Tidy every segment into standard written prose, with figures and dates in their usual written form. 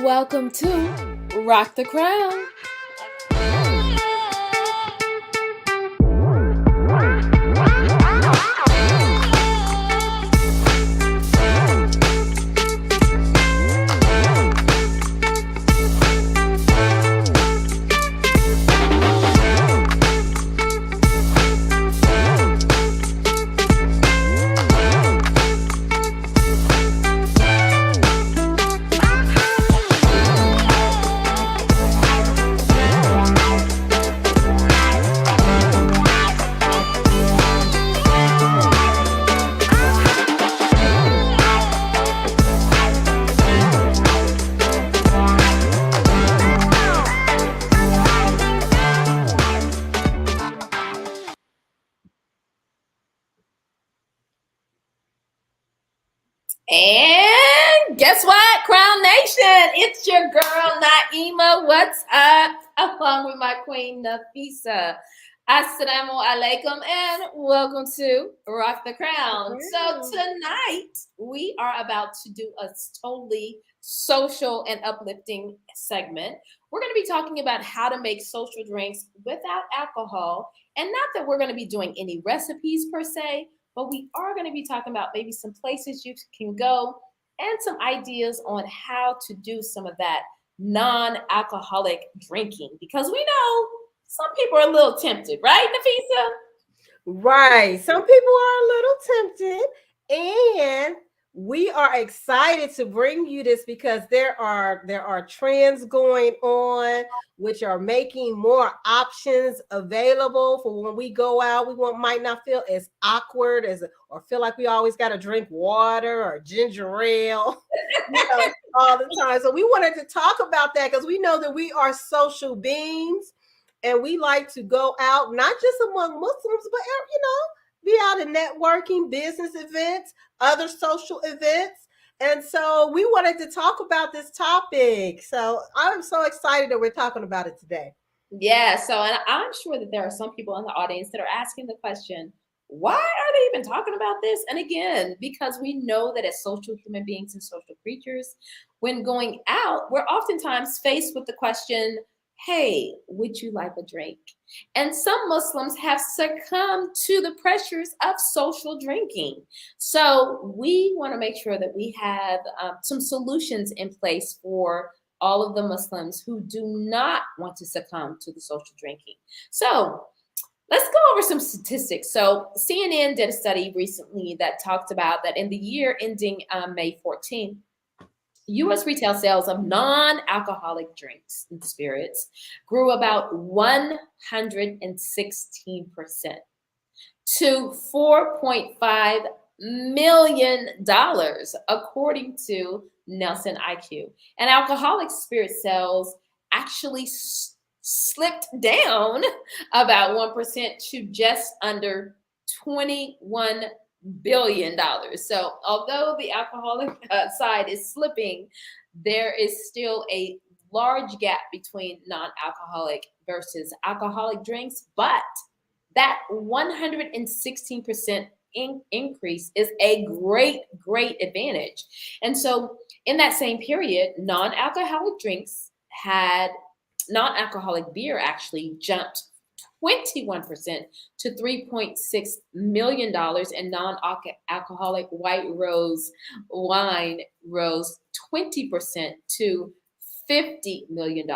Welcome to Rock the Crown. And guess what, Crown Nation? It's your girl Naima. What's up? Along with my queen Nafisa. Assalamu alaikum and welcome to Rock the Crown. So tonight we are about to do a totally social and uplifting segment. We're going to be talking about how to make social drinks without alcohol, and not that we're going to be doing any recipes per se, but we are going to be talking about maybe some places you can go and some ideas on how to do some of that non-alcoholic drinking, because we know some people are a little tempted, right, Nafisa? Right. Some people are a little tempted, and we are excited to bring you this because there are trends going on which are making more options available for when we go out. Might not feel as awkward as or feel like we always got to drink water or ginger ale, all the time. So we wanted to talk about that because we know that we are social beings and we like to go out, not just among Muslims, but be out at networking, business events, other social events. And so we wanted to talk about this topic. So I'm so excited that we're talking about it today. Yeah, so and I'm sure that there are some people in the audience that are asking the question, why are they even talking about this? And again, because we know that as social human beings and social creatures, when going out, we're oftentimes faced with the question, hey, would you like a drink? And some Muslims have succumbed to the pressures of social drinking. So we want to make sure that we have some solutions in place for all of the Muslims who do not want to succumb to the social drinking. So let's go over some statistics. So CNN did a study recently that talked about that in the year ending May 14th, U.S. retail sales of non-alcoholic drinks and spirits grew about 116% to $4.5 million, according to Nelson IQ. And alcoholic spirit sales actually slipped down about 1% to just under $21 billion. So although the alcoholic side is slipping, there is still a large gap between non-alcoholic versus alcoholic drinks, but that 116% increase is a great advantage. And so in that same period, non-alcoholic beer actually jumped 21% to $3.6 million, and non-alcoholic white rose wine rose 20% to $50 million.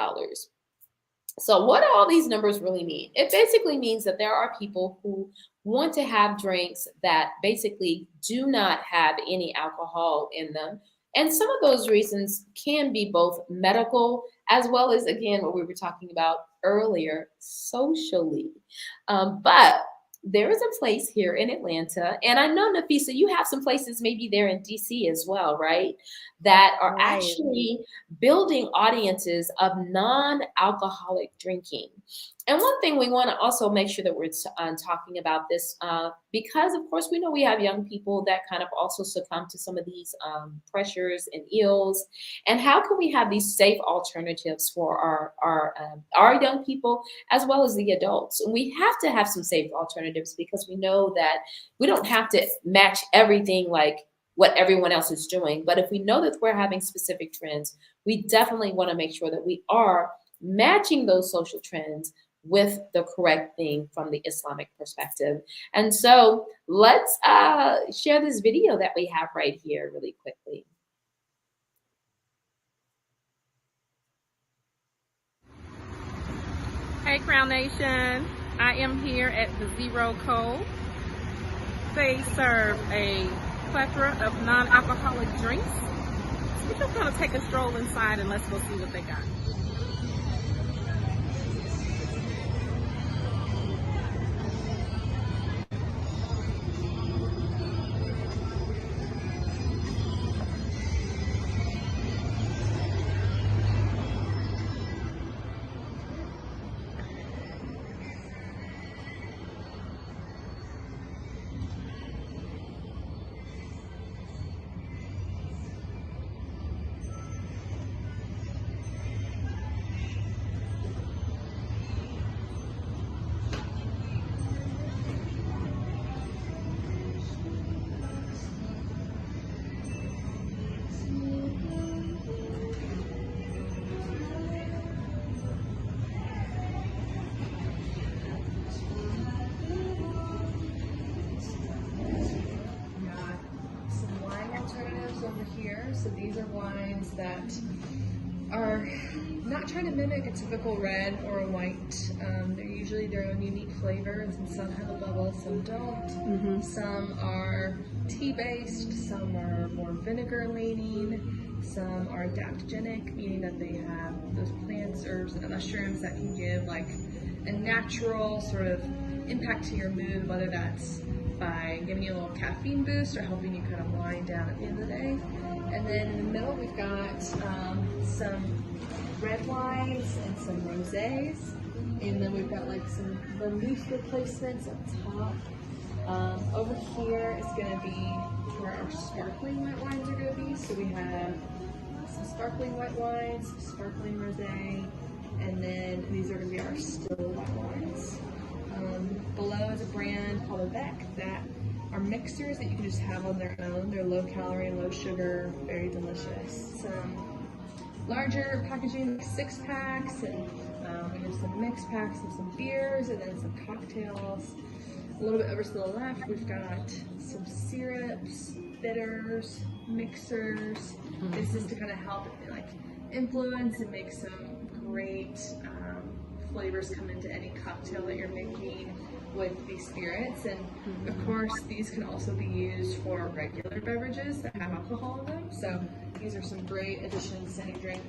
So what do all these numbers really mean? It basically means that there are people who want to have drinks that basically do not have any alcohol in them. And some of those reasons can be both medical as well as, again, what we were talking about earlier, socially. But there is a place here in Atlanta, and I know, Nafisa, you have some places maybe there in DC as well, right? That are Right. actually building audiences of non-alcoholic drinking. And one thing we want to also make sure that we're talking about this, because of course we know we have young people that kind of also succumb to some of these pressures and ills. And how can we have these safe alternatives for our young people as well as the adults? And we have to have some safe alternatives because we know that we don't have to match everything like what everyone else is doing. But if we know that we're having specific trends, we definitely want to make sure that we are matching those social trends with the correct thing from the Islamic perspective. And so let's share this video that we have right here really quickly. Hey Crown Nation, I am here at the Zero Cove. They serve a plethora of non-alcoholic drinks. So we're just gonna take a stroll inside and let's go see what they got. Over here. So these are wines that are not trying to mimic a typical red or a white. They're usually their own unique flavors, and some have a bubble, some don't. Some are tea-based, some are more vinegar leaning, some are adaptogenic, meaning that they have those plants, herbs, and mushrooms that can give like a natural sort of impact to your mood, whether that's by giving you a little caffeine boost or helping you kind of wind down at the end of the day. And then in the middle we've got some red wines and some rosés, and then we've got like some vermouth replacements up top. Over here is going to be where our sparkling white wines are going to be. So we have some sparkling white wines, some sparkling rosé, and then these are going to be our still white wines. Below is a brand called Avec that are mixers that you can just have on their own. They're low calorie, low sugar, very delicious. Some larger packaging, like 6-packs, and we have some mixed packs of some beers and then some cocktails. A little bit over to the left, we've got some syrups, bitters, mixers. This is to kind of help like influence and make some great flavors come into any cocktail that you're making with these spirits. And of course these can also be used for regular beverages that have alcohol in them, so these are some great additions to any drink.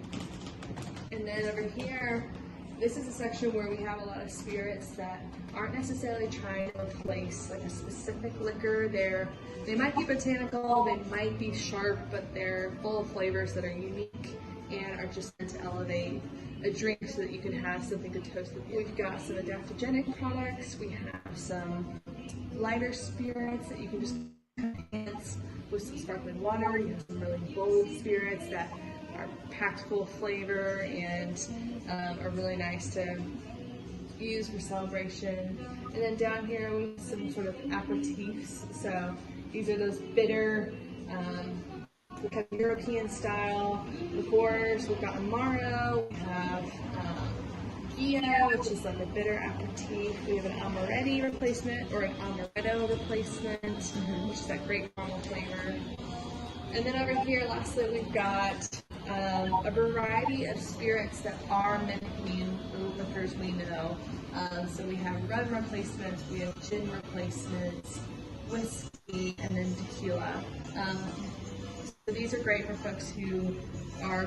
And then over here, this is a section where we have a lot of spirits that aren't necessarily trying to replace like a specific liquor. They might be botanical, they might be sharp, but they're full of flavors that are unique and are just meant to elevate a drink so that you can have something to toast with. We've got some adaptogenic products. We have some lighter spirits that you can just enhance with some sparkling water. You have some really bold spirits that are packed full of flavor and are really nice to use for celebration. And then down here we have some sort of aperitifs. So these are those bitter, kind of European style liqueurs. We've got Amaro, we have Gio, which is like a bitter aperitif. We have an Amaretti replacement or an Amaretto replacement, which is that great caramel flavor. And then over here, lastly, we've got a variety of spirits that are mimicking the liquors we know. So we have rum replacements, we have gin replacements, whiskey, and then tequila. So these are great for folks who are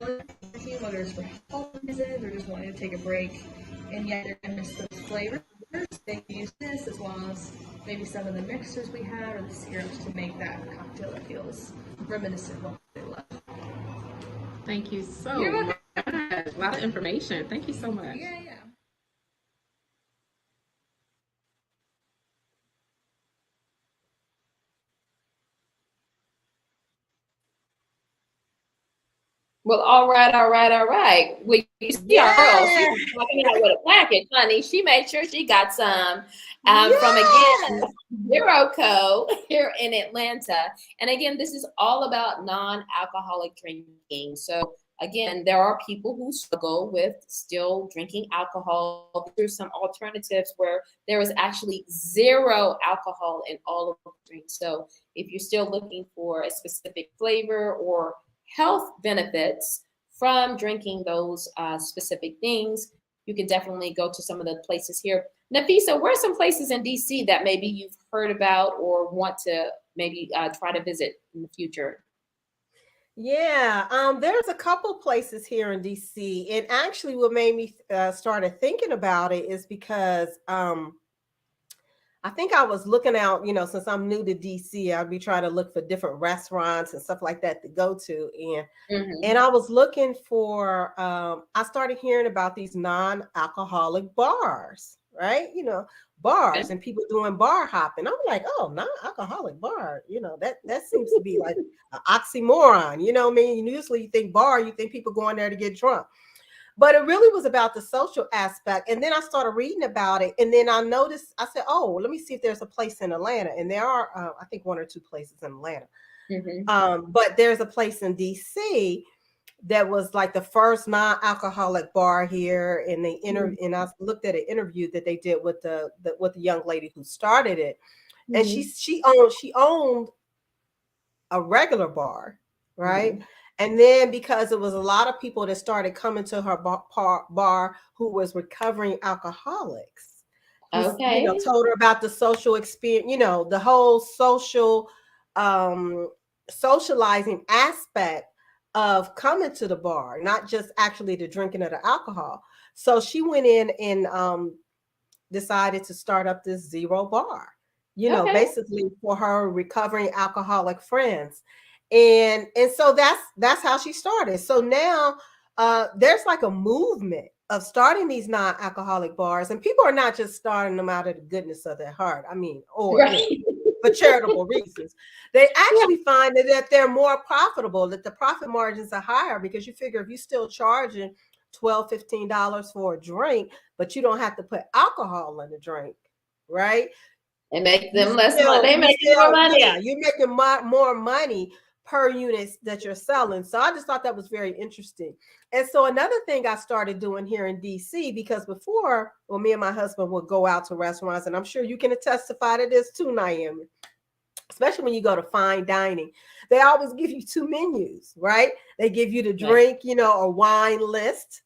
drinking, whether it's for health reasons or just wanting to take a break, and yet they're going to miss those flavors. They can use this as well as maybe some of the mixers we have or the syrups to make that cocktail that feels reminiscent of what they love. Thank you so much. A lot of information. Thank you so much. Yeah. Well, all right, all right, all right. Well, you see our girl, she's Yeah. walking out with a package, honey. She made sure she got some from, again, Yes. Zero Co. here in Atlanta. And again, this is all about non-alcoholic drinking. So again, there are people who struggle with still drinking alcohol. There's some alternatives where there is actually zero alcohol in all of the drinks. So if you're still looking for a specific flavor or health benefits from drinking those specific things, you can definitely go to some of the places here. Nafisa, where are some places in DC that maybe you've heard about or want to maybe try to visit in the future? Yeah, there's a couple places here in DC, and actually, what made me started thinking about it is because I think I was looking out, since I'm new to DC, I'd be trying to look for different restaurants and stuff like that to go to, and Mm-hmm. I was looking for. I started hearing about these non-alcoholic bars, right? Bars Okay. and people doing bar hopping. I'm like, oh, non-alcoholic bar. That seems to be like an oxymoron. You know what I mean? Usually, you think bar, you think people going there to get drunk. But it really was about the social aspect. And then I started reading about it. And then I noticed, I said, oh, let me see if there's a place in Atlanta. And there are, I think, one or two places in Atlanta. Mm-hmm. But there's a place in DC that was like the first non-alcoholic bar here. And and I looked at an interview that they did with the young lady who started it. And Mm-hmm. she owned a regular bar, right? Mm-hmm. And then because it was a lot of people that started coming to her bar who was recovering alcoholics, who Okay. told her about the social experience, the whole um, socializing aspect of coming to the bar, not just actually the drinking of the alcohol. So she went in and decided to start up this zero bar, Okay. basically for her recovering alcoholic friends. And so that's how she started. So now there's like a movement of starting these non-alcoholic bars, and people are not just starting them out of the goodness of their heart. I mean, or Right. for charitable reasons. They actually find that they're more profitable, that the profit margins are higher, because you figure if you're still charging $12, $15 for a drink, but you don't have to put alcohol in the drink, right? They make You them less money. still, They you making more still, yeah, money. you're making more money per unit that you're selling. So I just thought that was very interesting. And so another thing I started doing here in DC, because before, well, me and my husband would go out to restaurants, and I'm sure you can testify to this too, Naomi, especially when you go to fine dining, they always give you two menus, right? They give you the Right. drink, a wine list,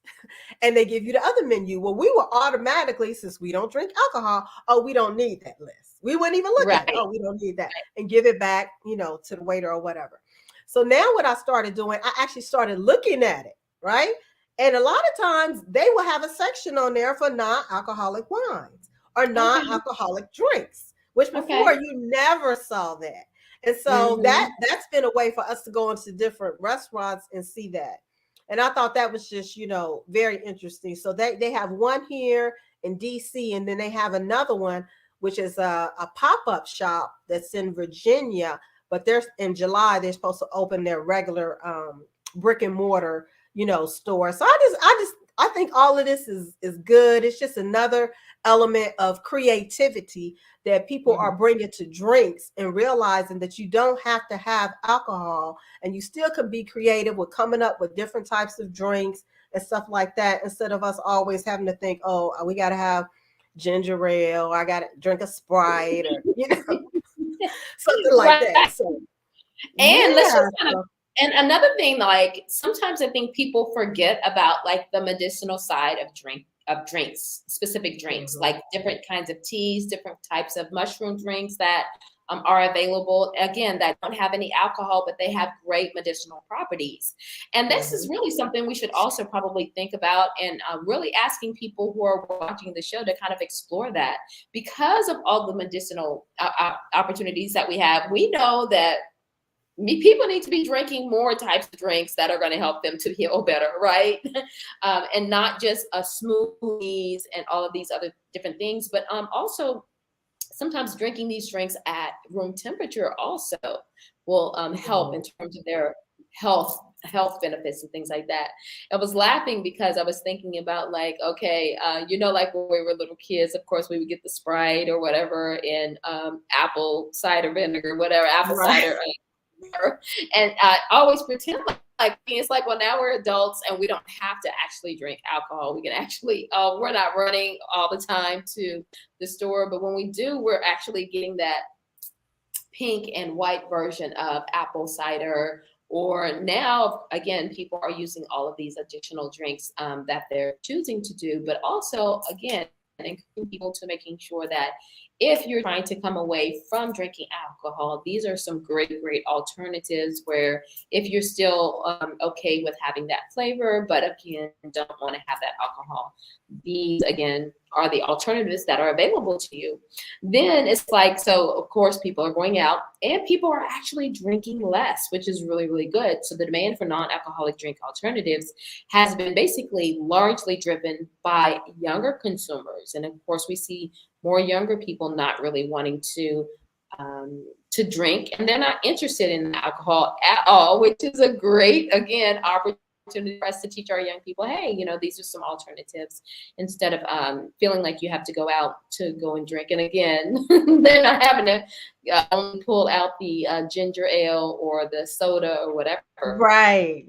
and they give you the other menu. Well, we were automatically, since we don't drink alcohol, oh, we don't need that list. We wouldn't even look at it. Right. Oh, we don't need that, and give it back, to the waiter or whatever. So now what I started doing, I actually started looking at it, right? And a lot of times they will have a section on there for non-alcoholic wines or Okay. non-alcoholic drinks, which before Okay. you never saw that. And so Mm-hmm. that's been a way for us to go into different restaurants and see that. And I thought that was just, very interesting. So they have one here in DC, and then they have another one, which is a pop-up shop that's in Virginia. But there's in July, they're supposed to open their regular brick and mortar, store. So I think all of this is good. It's just another element of creativity that people Mm-hmm. are bringing to drinks, and realizing that you don't have to have alcohol, and you still can be creative with coming up with different types of drinks and stuff like that, instead of us always having to think, oh, we got to have ginger ale, or I got to drink a Sprite, or something like that. Right. So And let's yeah. just kind of, and another thing, like sometimes I think people forget about like the medicinal side of drinks, specific drinks, Mhm. like different kinds of teas, different types of mushroom drinks that are available. Again, that don't have any alcohol, but they have great medicinal properties. And this is Mhm. really something we should also probably think about, and really asking people who are watching the show to kind of explore that, because of all the medicinal opportunities that we have. We know that people need to be drinking more types of drinks that are going to help them to heal better, right? And not just smoothies and all of these other different things, but also sometimes drinking these drinks at room temperature also will help in Mhm. terms of their health health benefits and things like that. I was laughing because I was thinking about like, okay, like when we were little kids, of course we would get the Sprite or whatever and apple cider vinegar, whatever, apple Right. cider, and I always pretend like it's like, well, now we're adults and we don't have to actually drink alcohol. We can actually, we're not running all the time to the store, but when we do, we're actually getting that pink and white version of apple cider. Or now, again, people are using all of these additional drinks that they're choosing to do, but also, again, encouraging people to making sure that if you're trying to come away from drinking alcohol, these are some great alternatives where if you're still okay with having that flavor, but again, don't want to have that alcohol, these again are the alternatives that are available to you. Then it's like, so of course people are going out and people are actually drinking less, which is really good. So the demand for non-alcoholic drink alternatives has been basically largely driven by younger consumers. And of course we see more younger people not really wanting to drink, and they're not interested in alcohol at all, which is a great, again, opportunity for us to teach our young people, hey, these are some alternatives instead of feeling like you have to go out to go and drink. And again, they're not having to only pull out the ginger ale or the soda or whatever. Right.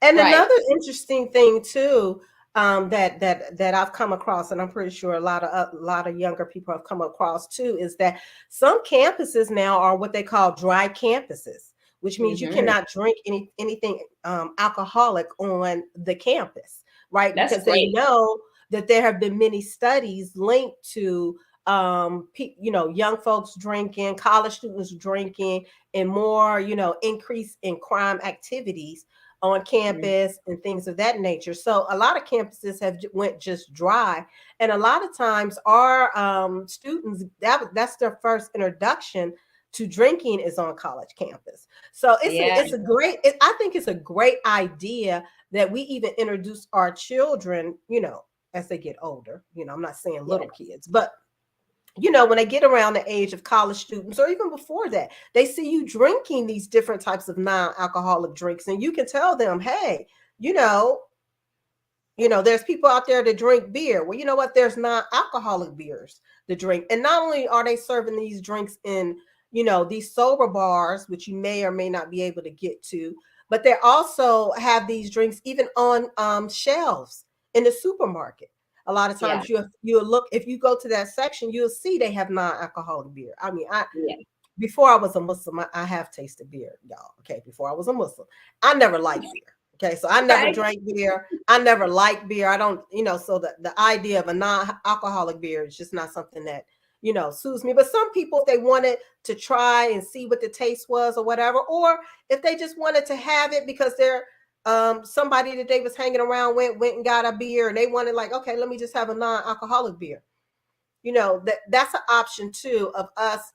And Right. another interesting thing too, that I've come across, and I'm pretty sure a lot of younger people have come across too, is that some campuses now are what they call dry campuses, which means you Mm-hmm. cannot drink anything alcoholic on the campus, right? That's Because they great. know that there have been many studies linked to young folks drinking, college students drinking, and more increase in crime activities on Mm-hmm. campus and things of that nature. So a lot of campuses have went just dry, and a lot of times our students, that's their first introduction to drinking is on college campus. So Yeah. it's a great, I think it's a great idea that we even introduce our children, as they get older. I'm not saying Yeah. little kids, but when they get around the age of college students or even before that, they see you drinking these different types of non-alcoholic drinks, and you can tell them, hey, you know, there's people out there that drink beer. Well, you know what? There's non-alcoholic beers to drink. And not only are they serving these drinks in, these sober bars, which you may or may not be able to get to, but they also have these drinks even on shelves in the supermarket. A lot of Yeah. times you'll look, if you go to that section, you'll see they have non-alcoholic beer. I mean, Yeah. before I was a Muslim, I have tasted beer, y'all. Okay, before I was a Muslim, I never liked beer. Okay, so I never Right. drank beer. I never liked beer. I don't, so the idea of a non-alcoholic beer is just not something that, suits me. But some people, if they wanted to try and see what the taste was or whatever, or if they just wanted to have it because they're somebody that they was hanging around went and got a beer and they wanted, like, okay, let me just have a non-alcoholic beer. That's an option too of us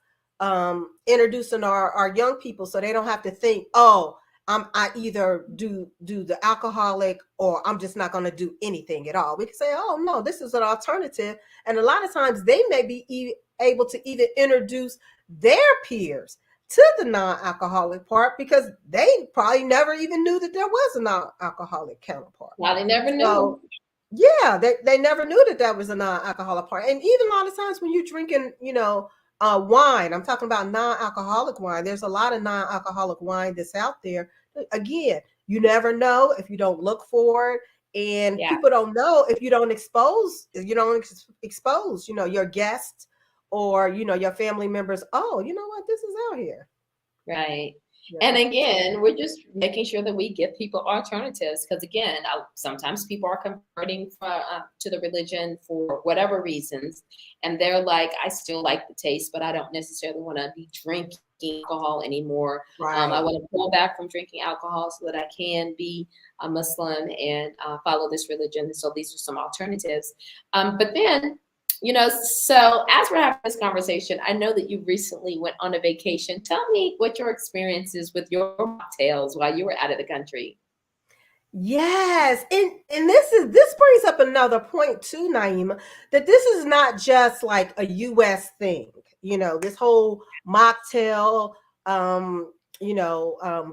introducing our young people, so they don't have to think, oh, I either do the alcoholic or I'm just not going to do anything at all. We can say, oh no, this is an alternative. And a lot of times they may be able to even introduce their peers to the non-alcoholic part because they probably never even knew that there was a non-alcoholic counterpart. Well, they never So knew. yeah, they never knew that was a non-alcoholic part. And even a lot of times when you're drinking, wine, I'm talking about non-alcoholic wine. There's a lot of non-alcoholic wine that's out there. Again, you never know if you don't look for it. And Yeah. people don't know if you don't expose, your guests or, your family members. Oh, you know what? This is out here. Right. And Yeah. again, we're just making sure that we give people alternatives because, again, sometimes people are converting to the religion for whatever reasons. And they're like, I still like the taste, but I don't necessarily want to be drinking alcohol anymore. I Right. want to pull back from drinking alcohol so that I can be a Muslim and follow this religion. So these are some alternatives. But then, so as we're having this conversation, I know that you recently went on a vacation. Tell me what your experience is with your mocktails while you were out of the country. Yes, and this brings up another point too, Naima, that this is not just like a US thing. This whole mocktail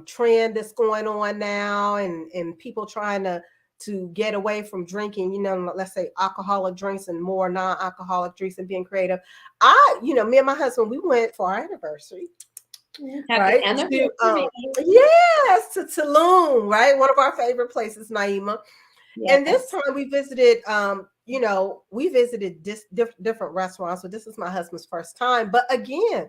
trend that's going on now, and people trying to get away from drinking, let's say alcoholic drinks and more non-alcoholic drinks and being creative. Me and my husband, we went for our anniversary, Happy right? anniversary. Yes, to Tulum, right? One of our favorite places, Naima. And this Yes. time we visited, we visited different restaurants. So this is my husband's first time. But again,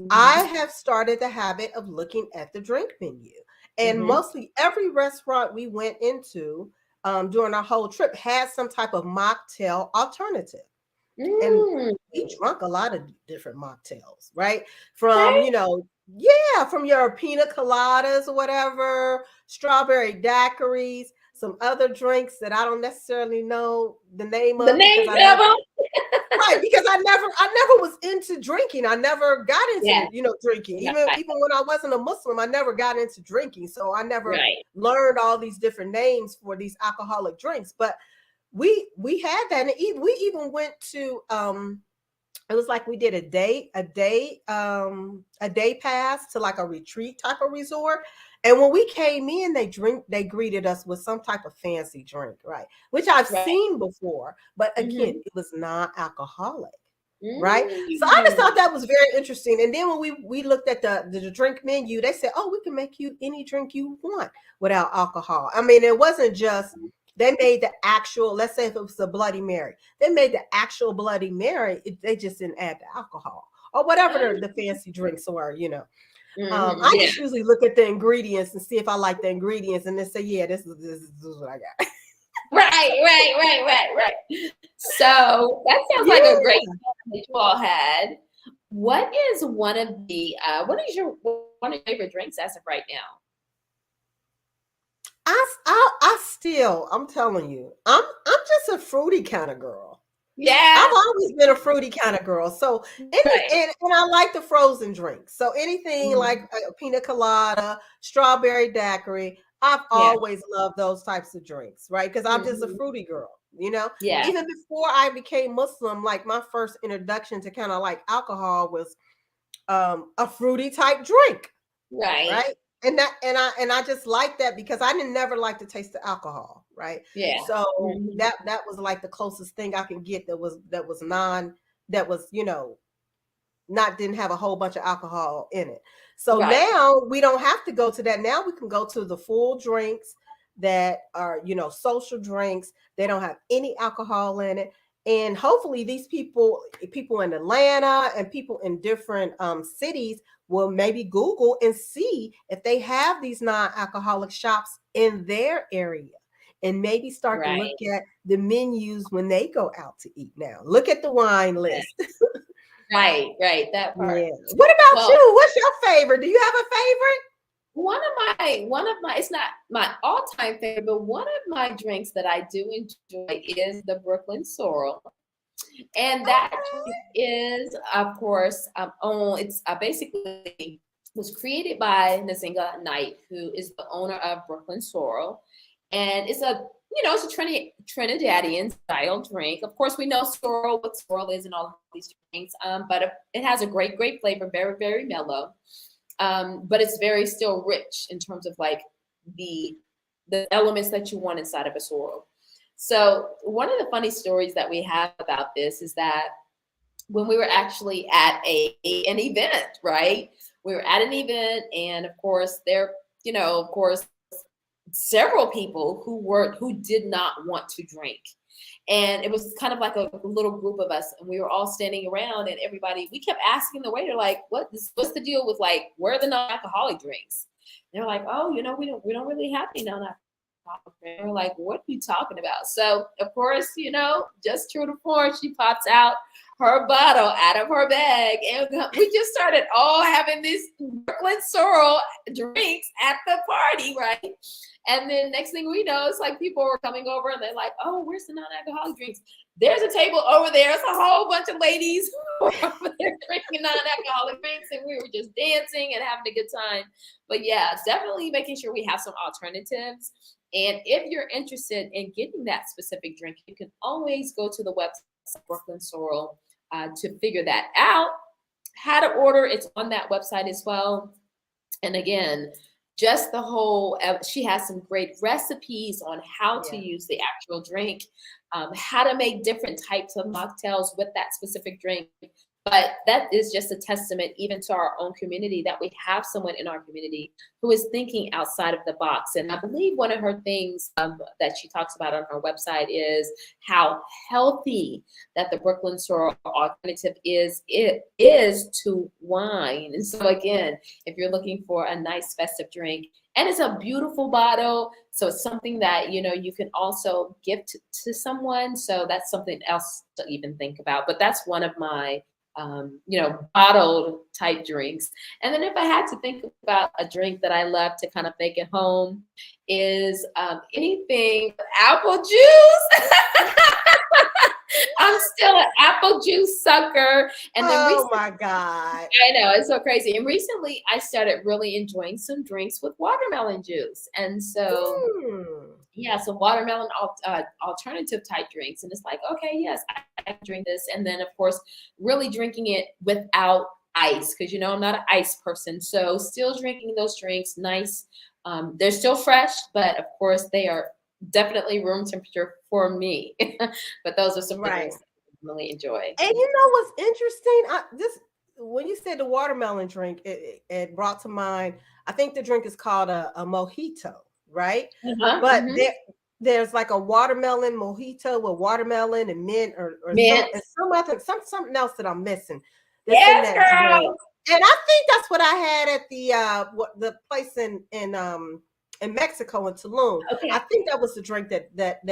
I have started the habit of looking at the drink menu. And mostly every restaurant we went into during our whole trip had some type of mocktail alternative. And we drunk a lot of different mocktails, right? From, from your pina coladas or whatever, strawberry daiquiris, some other drinks that I don't necessarily know the name The of names because of them. right, because I never was into drinking. I never got into, drinking. Even when I wasn't a Muslim, I never got into drinking. So I never learned all these different names for these alcoholic drinks. But we had that, and we even went to it was like we did a day pass to like a retreat type of resort. And when we came in, they greeted us with some type of fancy drink, right? Which I've seen before, but again, it was non-alcoholic. Right. So I just thought that was very interesting. And then when we looked at the drink menu, they said, oh, we can make you any drink you want without alcohol. I mean, it wasn't just they made the actual, let's say if it was a Bloody Mary, they made the actual Bloody Mary. They just didn't add the alcohol or whatever the fancy drinks were, I just usually look at the ingredients and see if I like the ingredients and then say, yeah, this is what I got. Right. So that sounds like a great time that you all had. What is one of your favorite drinks as of right now? I'm telling you, I'm just a fruity kind of girl. Yeah, I've always been a fruity kind of girl. So and I like the frozen drinks. So anything like a pina colada, strawberry daiquiri, I've always loved those types of drinks, right? Because I'm just a fruity girl, Yeah. Even before I became Muslim, like my first introduction to kind of like alcohol was a fruity type drink. Right. And I just like that because I didn't never like to taste the alcohol, right? Yeah. So that was like the closest thing I can get that was not didn't have a whole bunch of alcohol in it. So now we don't have to go to that. Now we can go to the full drinks that are, social drinks. They don't have any alcohol in it. And hopefully these people in Atlanta and people in different cities will maybe Google and see if they have these non-alcoholic shops in their area and maybe start to look at the menus when they go out to eat now. Look at the wine list. Right. That part. Yeah. What about you? What's your favorite? Do you have a favorite? One of my, it's not my all-time favorite, but one of my drinks that I do enjoy is the Brooklyn Sorrel. And that is, of course, it's basically was created by Nzinga Knight, who is the owner of Brooklyn Sorrel. And it's a Trinidadian style drink. Of course, we know what sorrel is and all of these drinks, but it has a great flavor, very, very mellow. But it's very still rich in terms of like the elements that you want inside of a sorrel. So one of the funny stories that we have about this is that when we were actually at an event, right? We were at an event, and of course several people who did not want to drink. And it was kind of like a little group of us, and we were all standing around, and we kept asking the waiter, like, what's the deal with, like, where are the non-alcoholic drinks? And they're like, oh, we don't really have any non-alcoholic drinks. And we're like, what are you talking about? So of course, just true to form, she pops out her bottle out of her bag, and we just started all having these Brooklyn Sorrel drinks at the party, right? And then next thing we know, it's like people were coming over and they're like, oh, where's the non-alcoholic drinks? There's a table over there. It's a whole bunch of ladies who were over there drinking non-alcoholic drinks, and we were just dancing and having a good time. But yeah, definitely making sure we have some alternatives. And if you're interested in getting that specific drink, you can always go to the website, Brooklyn Sorrel, to figure that out. How to order, it's on that website as well. And again, just the whole, she has some great recipes on how to Yeah. use the actual drink, how to make different types of mocktails with that specific drink. But that is just a testament even to our own community, that we have someone in our community who is thinking outside of the box. And I believe one of her things that she talks about on her website is how healthy that the Brooklyn Sorrel alternative is to wine. And so again, if you're looking for a nice festive drink, and it's a beautiful bottle, so it's something that you can also gift to someone. So that's something else to even think about. But that's one of my bottled type drinks. And then if I had to think about a drink that I love to kind of make at home, is anything with apple juice. I'm still an apple juice sucker. And then Oh my God. I know, it's so crazy. And recently I started really enjoying some drinks with watermelon juice. And so yeah, so watermelon alternative type drinks. And it's like, okay, yes, I can drink this. And then, of course, really drinking it without ice, because, I'm not an ice person. So still drinking those drinks, nice. They're still fresh, but of course, they are definitely room temperature for me. But those are some Right. drinks that I really enjoy. And you know what's interesting? When you said the watermelon drink, it brought to mind, I think the drink is called a mojito, right? But there's like a watermelon mojito with watermelon and mint or Mint. something else that I'm missing. Yes, in that girl. drink. And I think that's what I had at the place in Mexico, in Tulum. Okay. I think that was the drink that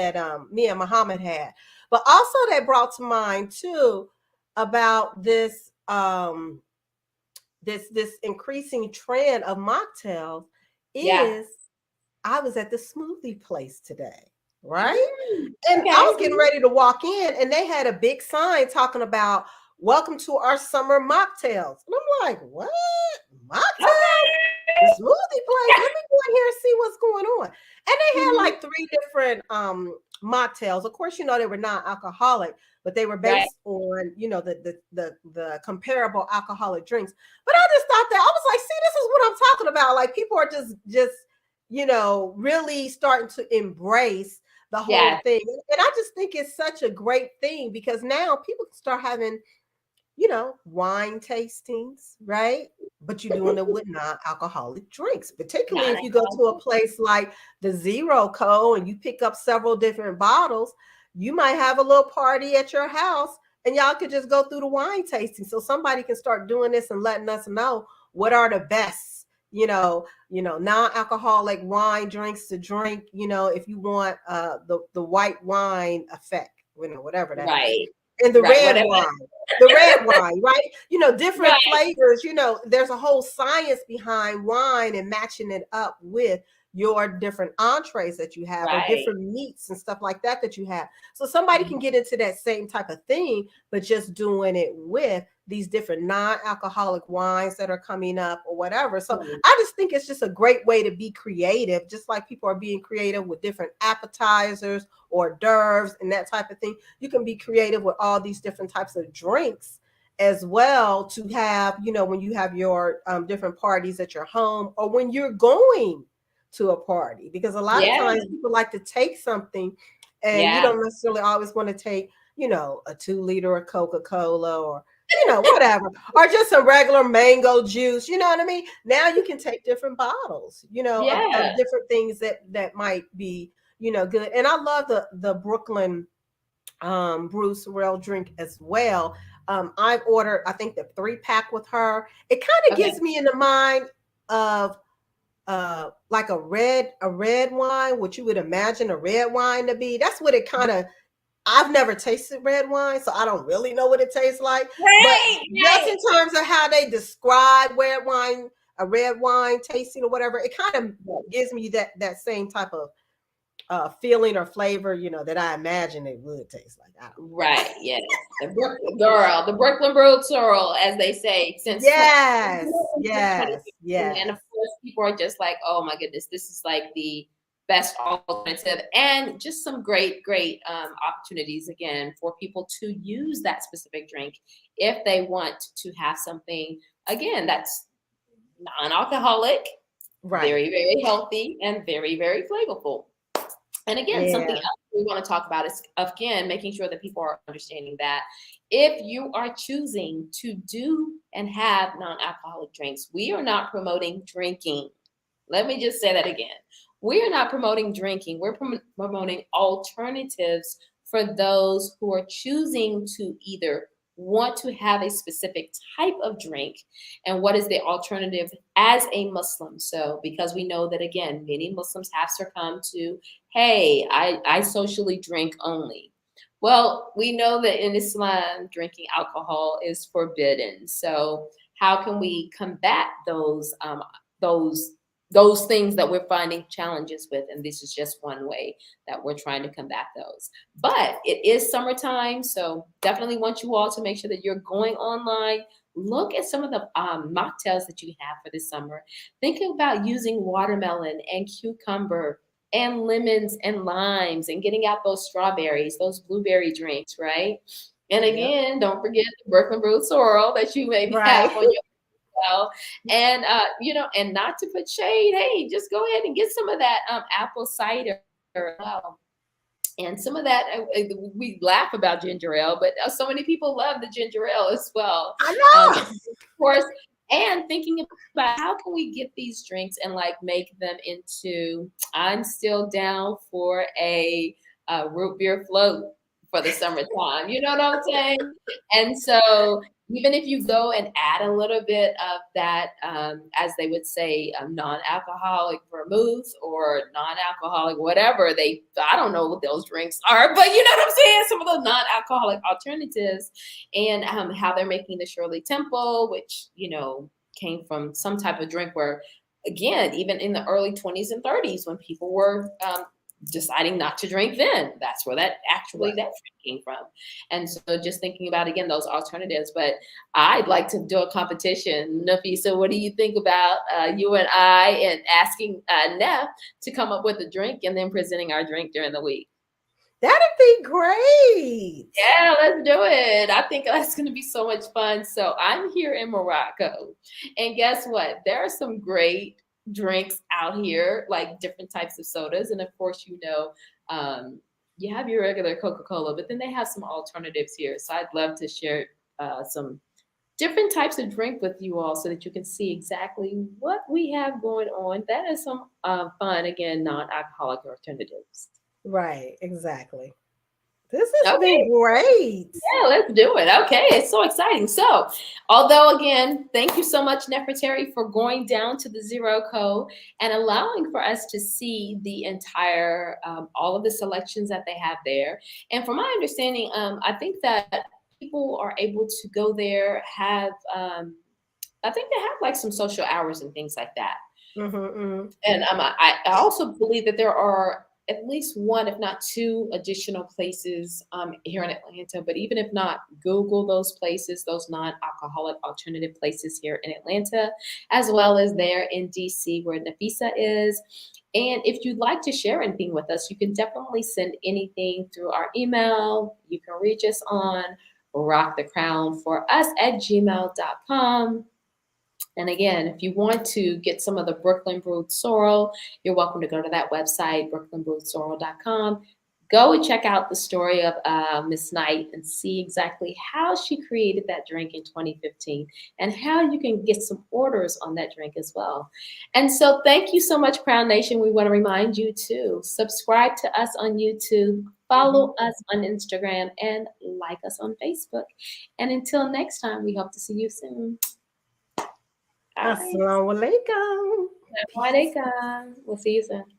me and Muhammad had. But also that brought to mind too about this this increasing trend of mocktails is I was at the smoothie place today, right? And I was getting ready to walk in, and they had a big sign talking about welcome to our summer mocktails. And I'm like, what? Mocktails? The smoothie place? Let me go in here and see what's going on. And they had like 3 different mocktails. Of course, they were non-alcoholic, but they were based on, the comparable alcoholic drinks. But I just thought that, I was like, see, this is what I'm talking about. Like, people are just really starting to embrace the whole thing. And I just think it's such a great thing, because now people can start having, wine tastings, right? But you're doing it with non-alcoholic drinks, particularly if you go to a place like the Zero Co. and you pick up several different bottles. You might have a little party at your house, and y'all could just go through the wine tasting. So somebody can start doing this and letting us know what are the best, non-alcoholic wine drinks to drink, if you want the white wine effect, whatever that is. And the red wine, right? Different flavors, there's a whole science behind wine and matching it up with your different entrees that you have, or different meats and stuff like that you have. So somebody can get into that same type of thing, but just doing it with these different non-alcoholic wines that are coming up or whatever. So I just think it's just a great way to be creative, just like people are being creative with different appetizers or hors d'oeuvres and that type of thing. You can be creative with all these different types of drinks as well, to have, when you have your different parties at your home, or when you're going to a party, because a lot of times people like to take something and you don't necessarily always want to take, a 2 liter of Coca-Cola or, whatever, or just a regular mango juice, you know what I mean? Now you can take different bottles, of different things that might be, good. And I love the Brooklyn Brew Sorrel drink as well. I've ordered, I think, the 3-pack with her. It kind of gets me in the mind of like a red wine, what you would imagine a red wine to be. That's what it kind of. I've never tasted red wine, so I don't really know what it tastes like. But just in terms of how they describe red wine, a red wine tasting or whatever, it kind of gives me that same type of feeling or flavor, that I imagine it would taste like. Yes. The Brooklyn Brew Sorrel, as they say, since yes. And of course, people are just like, oh my goodness, this is like the best alternative, and just some great opportunities again for people to use that specific drink if they want to have something again that's non-alcoholic, Right. very, very healthy, and very, very flavorful. And again, something Yeah. else we want to talk about is, again, making sure that people are understanding that if you are choosing to do and have non-alcoholic drinks, we are not promoting drinking. Let me just say that again. We are not promoting drinking. We're promoting alternatives for those who are choosing to either want to have a specific type of drink, and what is the alternative as a Muslim. So because we know that, again, many Muslims have succumbed to, hey, I socially drink only. Well, we know that in Islam, drinking alcohol is forbidden. So how can we combat those those things that we're finding challenges with? And this is just one way that we're trying to combat those. But it is summertime, so definitely want you all to make sure that you're going online. Look at some of the mocktails that you have for this summer. Think about using watermelon and cucumber and lemons and limes and getting out those strawberries, those blueberry drinks, right? And Yep. again, don't forget the Brooklyn Brew sorrel that you maybe have Right. on your well. And and not to put shade, hey, just go ahead and get some of that apple cider as well. And some of that, we laugh about ginger ale, but so many people love the ginger ale as well. I know. Of course, and thinking about how can we get these drinks and like make them into, I'm still down for a root beer float for the summertime. You know what I'm saying? And so even if you go and add a little bit of that, as they would say, non-alcoholic vermouth or non-alcoholic whatever I don't know what those drinks are, but you know what I'm saying? Some of those non-alcoholic alternatives, and how they're making the Shirley Temple, which, came from some type of drink where, again, even in the early 20s and 30s, when people were deciding not to drink, then that's where that Right. drink came from. And so just thinking about, again, those alternatives. But I'd like to do a competition. Nafisa, what do you think about you and I, and asking Neff to come up with a drink and then presenting our drink during the week? That'd be great. Yeah, let's do it. I think that's going to be so much fun. So I'm here in Morocco, and guess what? There are some great drinks out here, like different types of sodas. And of course, you have your regular Coca-Cola, but then they have some alternatives here. So I'd love to share some different types of drink with you all so that you can see exactly what we have going on. That is some fun, again, non-alcoholic alternatives. Right. Exactly. This has Okay. been great. Yeah, let's do it. Okay, it's so exciting. So, although again, thank you so much, Nefertari, for going down to the Zero Co and allowing for us to see the entire, all of the selections that they have there. And from my understanding, I think that people are able to go there, have, I think they have like some social hours and things like that. And I also believe that there are at least one, if not two, additional places here in Atlanta. But even if not, Google those places, those non-alcoholic alternative places here in Atlanta, as well as there in DC where Nafisa is. And if you'd like to share anything with us, you can definitely send anything through our email. You can reach us on rockthecrownforus@gmail.com. And again, if you want to get some of the Brooklyn Brewed Sorrel, you're welcome to go to that website, brooklynbrewedsorrel.com. Go and check out the story of Miss Knight and see exactly how she created that drink in 2015 and how you can get some orders on that drink as well. And so thank you so much, Crown Nation. We want to remind you to subscribe to us on YouTube, follow us on Instagram, and like us on Facebook. And until next time, we hope to see you soon. Assalamu alaikum. Assalamualaikum. We'll see you soon.